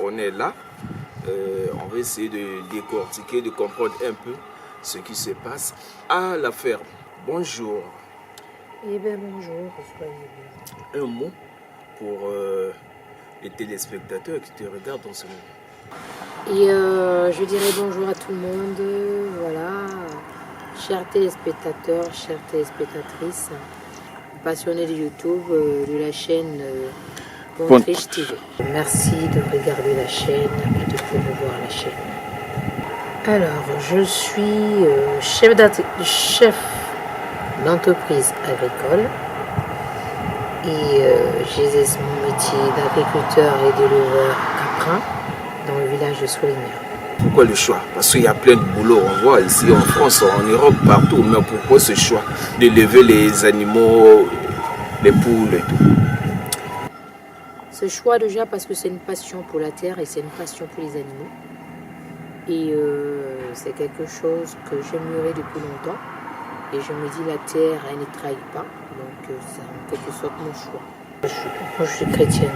on est là. On va essayer de décortiquer, de comprendre un peu ce qui se passe à la ferme. Bonjour. Eh bien bonjour, soyez bien. Un mot pour les téléspectateurs qui te regardent en ce moment. Et je dirais bonjour à tout le monde, voilà, chers téléspectateurs, chères téléspectatrices, passionnés de YouTube, de la chaîne Pontriche TV. Merci de regarder la chaîne et de promouvoir la chaîne. Alors, je suis chef d'entreprise agricole et j'exerce mon métier d'agriculteur et d'éleveur caprin dans le village de Soulignan. Pourquoi le choix? Parce qu'il y a plein de boulot, on voit ici en France, en Europe, partout. Mais pourquoi ce choix d'élever les animaux, les poules et tout? Ce choix déjà parce que c'est une passion pour la terre et c'est une passion pour les animaux. Et c'est quelque chose que j'aimerais depuis longtemps. Et je me dis la terre, elle ne trahit pas. Donc c'est en quelque sorte mon choix. Moi je suis chrétienne de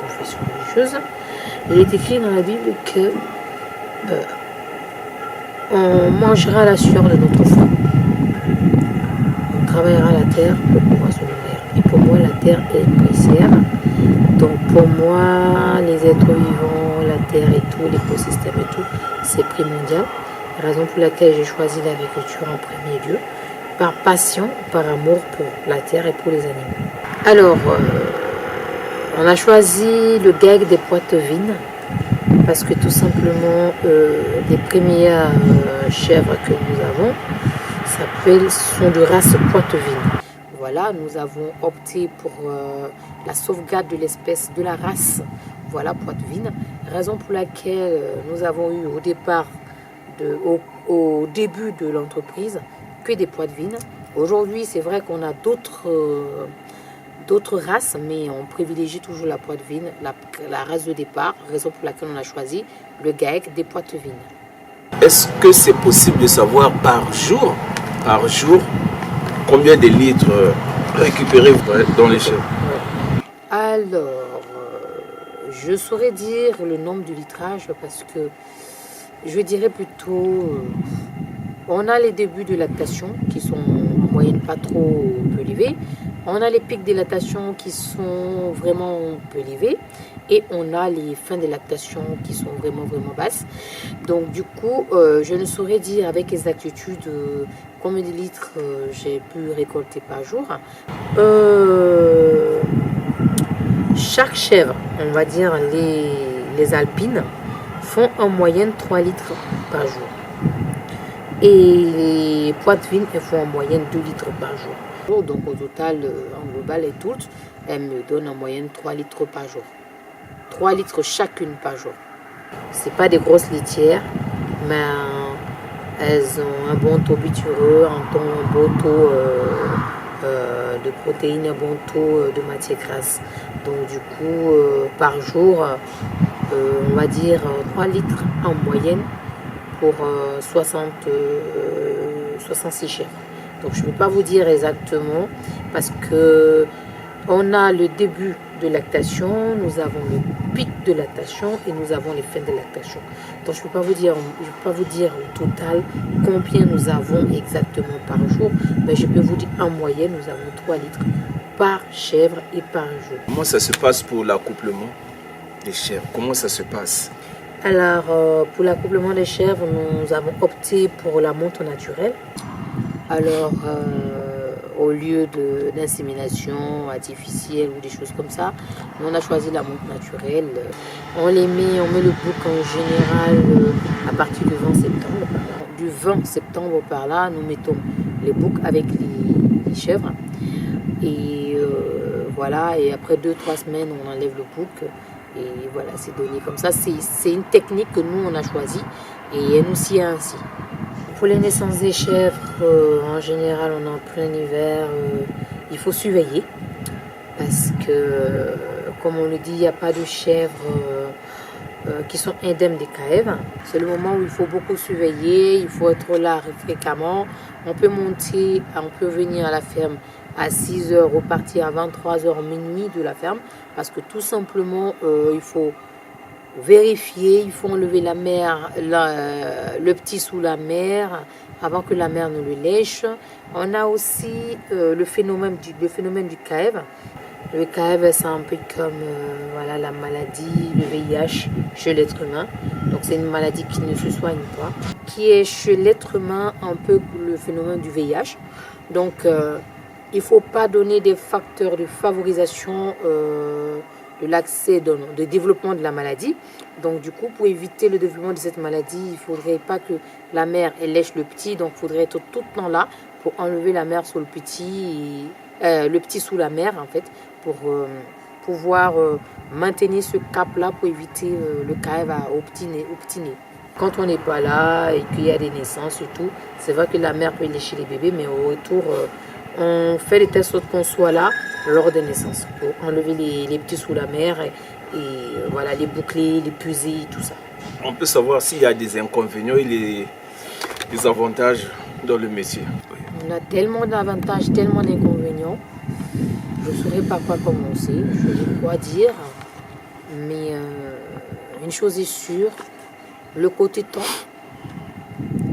confession religieuse. Il est écrit dans la Bible que on mangera la sueur de notre foi. On travaillera la terre pour pouvoir se nourrir. Et pour moi, la terre est précieuse. Donc pour moi, les êtres vivants, la terre et tout, l'écosystème et tout, c'est primordial. Raison pour laquelle j'ai choisi l'agriculture en premier lieu, par passion, par amour pour la terre et pour les animaux. Alors, on a choisi le GAEC des Poitevines parce que tout simplement, les premières chèvres que nous avons sont de race Poitevine. Voilà, nous avons opté pour la sauvegarde de l'espèce de la race, voilà, Poitevine. Raison pour laquelle nous avons eu au départ, au début de l'entreprise, que des Poitevines. Aujourd'hui, c'est vrai qu'on a d'autres races, mais on privilégie toujours la Poitevine, la race de départ, raison pour laquelle on a choisi le GAEC des Poitevines. Est-ce que c'est possible de savoir par jour, combien de litres récupérés dans les chèvres? Alors, je saurais dire le nombre de litrages parce que je dirais plutôt, on a les débuts de lactation qui sont en moyenne pas trop peu élevés. On a les pics de lactation qui sont vraiment peu élevés. Et on a les fins de lactation qui sont vraiment basses. Donc du coup, je ne saurais dire avec exactitude combien de litres j'ai pu récolter par jour. Chaque chèvre, on va dire les alpines, font en moyenne 3 litres par jour. Et les Poitevines, elles font en moyenne 2 litres par jour. Donc au total, en global et toutes, elles me donnent en moyenne 3 litres par jour. 3 litres chacune par jour. C'est pas des grosses litières, mais elles ont un bon taux bitureux, un bon taux de protéines, un bon taux de matière grasse. Donc du coup, par jour, on va dire 3 litres en moyenne pour 66 chèvres. Donc je ne peux pas vous dire exactement parce que on a le début de lactation, nous avons le pic de lactation et nous avons les fins de lactation. Donc je ne peux pas vous dire au total combien nous avons exactement par jour, mais je peux vous dire en moyenne nous avons 3 litres par chèvre et par jour. Comment ça se passe pour l'accouplement des chèvres? Comment ça se passe? Alors pour l'accouplement des chèvres, nous avons opté pour la monte naturelle. Alors au lieu d'insémination artificielle ou des choses comme ça, nous on a choisi la monte naturelle. On met le bouc en général à partir du 20 septembre. Du 20 septembre par là, nous mettons les boucs avec les chèvres. Et voilà, et après 2-3 semaines, on enlève le bouc. Et voilà, c'est donné comme ça. C'est une technique que nous on a choisie et elle nous sied ainsi. Pour les naissances des chèvres, en général, on est en plein hiver, il faut surveiller parce que, comme on le dit, il n'y a pas de chèvres qui sont indemnes des caèves. C'est le moment où il faut beaucoup surveiller, il faut être là fréquemment. On peut venir à la ferme à 6 heures, repartir à 23 heures minuit de la ferme parce que tout simplement, il faut vérifier, il faut enlever la mère, le petit sous la mère avant que la mère ne le lèche. On a aussi le phénomène du CAEV. Le CAEV, c'est un peu comme voilà, la maladie, le VIH chez l'être humain. Donc c'est une maladie qui ne se soigne pas, qui est chez l'être humain un peu le phénomène du VIH. Donc il ne faut pas donner des facteurs de favorisation de l'accès, de développement de la maladie. Donc du coup, pour éviter le développement de cette maladie, il ne faudrait pas que la mère elle lèche le petit. Donc il faudrait être tout le temps là pour enlever la mère sur le petit sous la mère en fait, pour pouvoir maintenir ce cap-là pour éviter le CAEV au petit nez. Quand on n'est pas là et qu'il y a des naissances et tout, c'est vrai que la mère peut lécher les bébés, mais au retour, on fait les tests qu'on soit là lors des naissances pour enlever les petits sous la mère et voilà, les boucler, les puiser, tout ça. On peut savoir s'il y a des inconvénients et des avantages dans le métier. On a tellement d'avantages, tellement d'inconvénients. Je ne saurais pas quoi commencer, je ne sais pas quoi dire, mais une chose est sûre, le côté temps,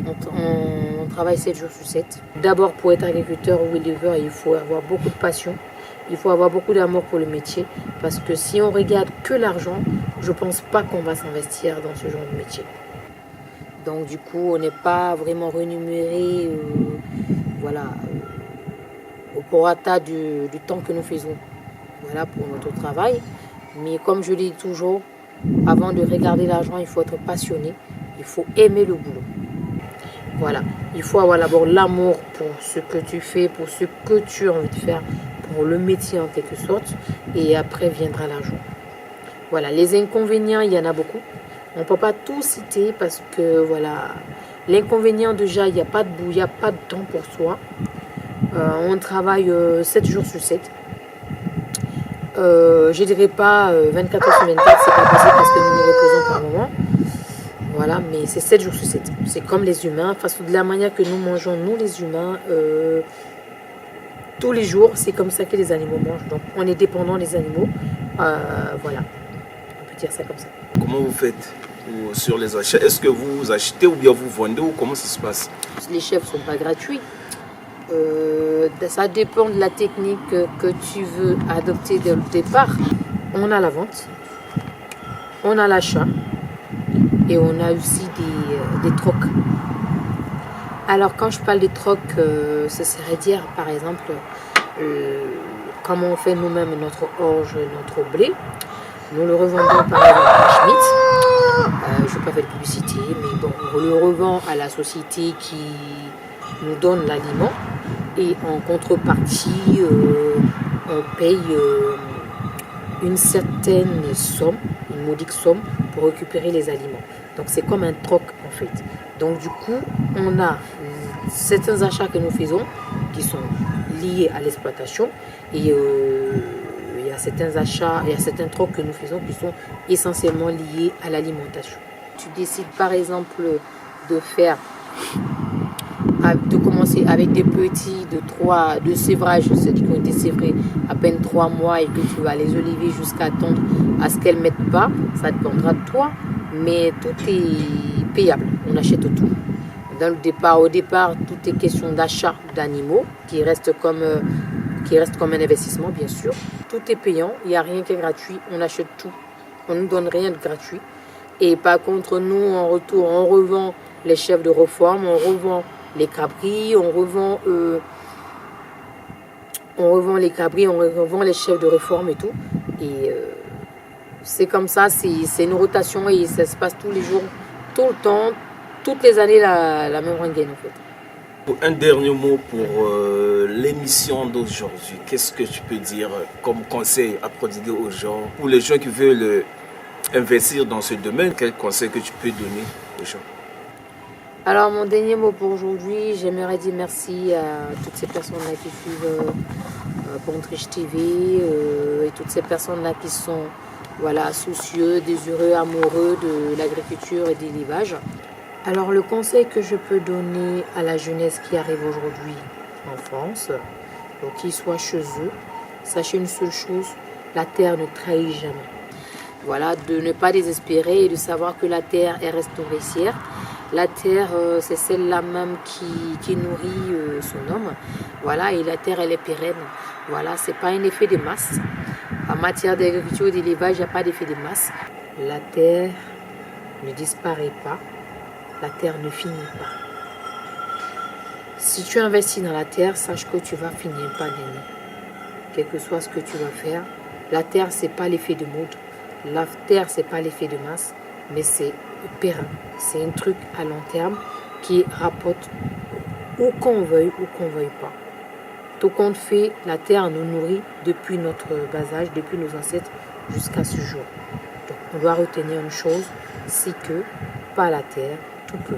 on travaille 7 jours sur 7. D'abord, pour être agriculteur ou éleveur, il faut avoir beaucoup de passion, il faut avoir beaucoup d'amour pour le métier, parce que si on regarde que l'argent, je ne pense pas qu'on va s'investir dans ce genre de métier. Donc du coup, on n'est pas vraiment rémunéré voilà, au prorata du temps que nous faisons, voilà, pour notre travail. Mais comme je le dis toujours, avant de regarder l'argent, il faut être passionné, il faut aimer le boulot. Voilà, il faut avoir d'abord l'amour pour ce que tu fais, pour ce que tu as envie de faire, pour le métier en quelque sorte, et après viendra l'argent. Voilà, les inconvénients, il y en a beaucoup. On ne peut pas tout citer parce que voilà, l'inconvénient déjà, il n'y a pas de bout, il n'y a pas de temps pour soi. On travaille 7 jours sur 7. Je ne dirais pas 24 heures sur 24, c'est pas possible parce que nous nous reposons par moment. Voilà, mais c'est 7 jours sur 7. C'est comme les humains, parce que de la manière que nous mangeons, nous les humains, tous les jours, c'est comme ça que les animaux mangent. Donc on est dépendant des animaux. Voilà, on peut dire ça comme ça. Comment vous faites sur les achats? Est-ce que vous achetez ou bien vous vendez ou comment ça se passe? Les chèvres ne sont pas gratuits. Ça dépend de la technique que tu veux adopter dès le départ. On a la vente, on a l'achat et on a aussi des trocs. Alors quand je parle des trocs, ça serait dire par exemple comment on fait nous-mêmes notre orge, notre blé. Nous le revendons par exemple à Schmitt. Je ne vais pas faire de publicité, mais bon, on le revend à la société qui nous donne l'aliment. Et en contrepartie, on paye une certaine somme, une modique somme, pour récupérer les aliments. Donc c'est comme un troc en fait. Donc du coup, on a certains achats que nous faisons qui sont liés à l'exploitation et il y a certains achats, il y a certains trocs que nous faisons qui sont essentiellement liés à l'alimentation. Tu décides par exemple de commencer avec des petits de sévrage, ceux-ci qui ont été sévrés à peine 3 mois et que tu vas les élever jusqu'à attendre à ce qu'elles ne mettent pas, ça dépendra de toi, mais tout est payable, on achète tout. Au départ, tout est question d'achat d'animaux qui reste comme un investissement bien sûr. Tout est payant, il n'y a rien qui est gratuit, on achète tout, on ne nous donne rien de gratuit. Et par contre, nous, en retour, on revend les chèvres de reforme, on revend les cabris, on revend les cabris, on revend les chèvres de réforme et tout. Et c'est comme ça, c'est une rotation et ça se passe tous les jours, tout le temps, toutes les années la même rengaine en fait. Un dernier mot pour l'émission d'aujourd'hui. Qu'est-ce que tu peux dire comme conseil à prodiguer aux gens, pour les gens qui veulent investir dans ce domaine? Quel conseil que tu peux donner aux gens? Alors mon dernier mot pour aujourd'hui, j'aimerais dire merci à toutes ces personnes-là qui suivent Pontriche TV et toutes ces personnes-là qui sont soucieux, désireux, amoureux de l'agriculture et de l'élevage. Alors le conseil que je peux donner à la jeunesse qui arrive aujourd'hui en France, donc qu'ils soient chez eux, sachez une seule chose, la terre ne trahit jamais. Voilà, de ne pas désespérer et de savoir que la terre est restauricière. La terre, c'est celle-là même qui nourrit son homme. Voilà, et la terre, elle est pérenne. Voilà, c'est pas un effet de masse. En matière d'agriculture et d'élevage, il n'y a pas d'effet de masse. La terre ne disparaît pas. La terre ne finit pas. Si tu investis dans la terre, sache que tu vas finir par gagner. Quel que soit ce que tu vas faire, la terre, c'est pas l'effet de mode. La terre, c'est pas l'effet de masse, mais c'est pérenne. C'est un truc à long terme qui rapporte ou qu'on veuille pas. Tout compte fait, la terre nous nourrit depuis notre bas âge, depuis nos ancêtres jusqu'à ce jour. Donc, on doit retenir une chose, c'est que par la terre, tout peut.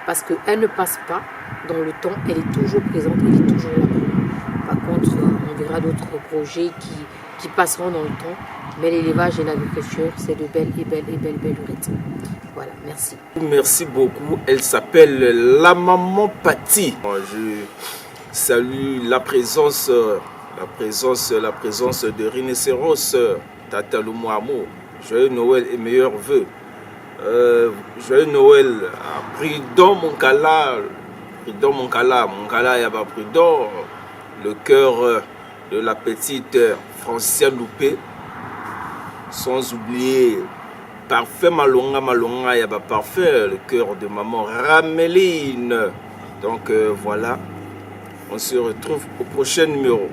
Parce qu'elle ne passe pas dans le temps, elle est toujours présente, elle est toujours là. Par contre, on verra d'autres projets qui passeront dans le temps. Mais l'élevage et l'agriculture, c'est de belles rythmes. Voilà, merci. Merci beaucoup. Elle s'appelle la maman Patti. Je salue la présence de Rhinocéros, Tata Lumouamo. Joyeux Noël et meilleurs vœux. Joyeux Noël à Prudent Moncala. Moncala y a pas Prudent. Le cœur de la petite Franciane Loupé. Sans oublier Parfait Malonga, y a pas parfait, le cœur de maman Rameline. Donc voilà, on se retrouve au prochain numéro.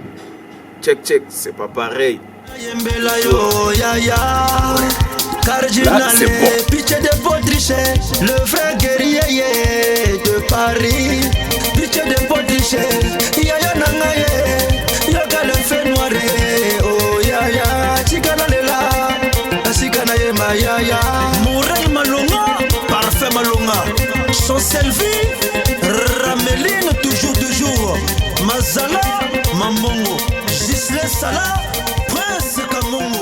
Check, c'est pas pareil. Là, c'est bon. Le vrai guerrier de Paris, pitié de Potiche, Yaya Nangaye, Yoga le fait noir, oh Yaya, Chikana Lela, Chikana Yaya, Mourel Malonga, Parfait Malonga, son selfie, Rameline, toujours, Mazala, Mamongo, Gisle Sala, Prince Kamongo.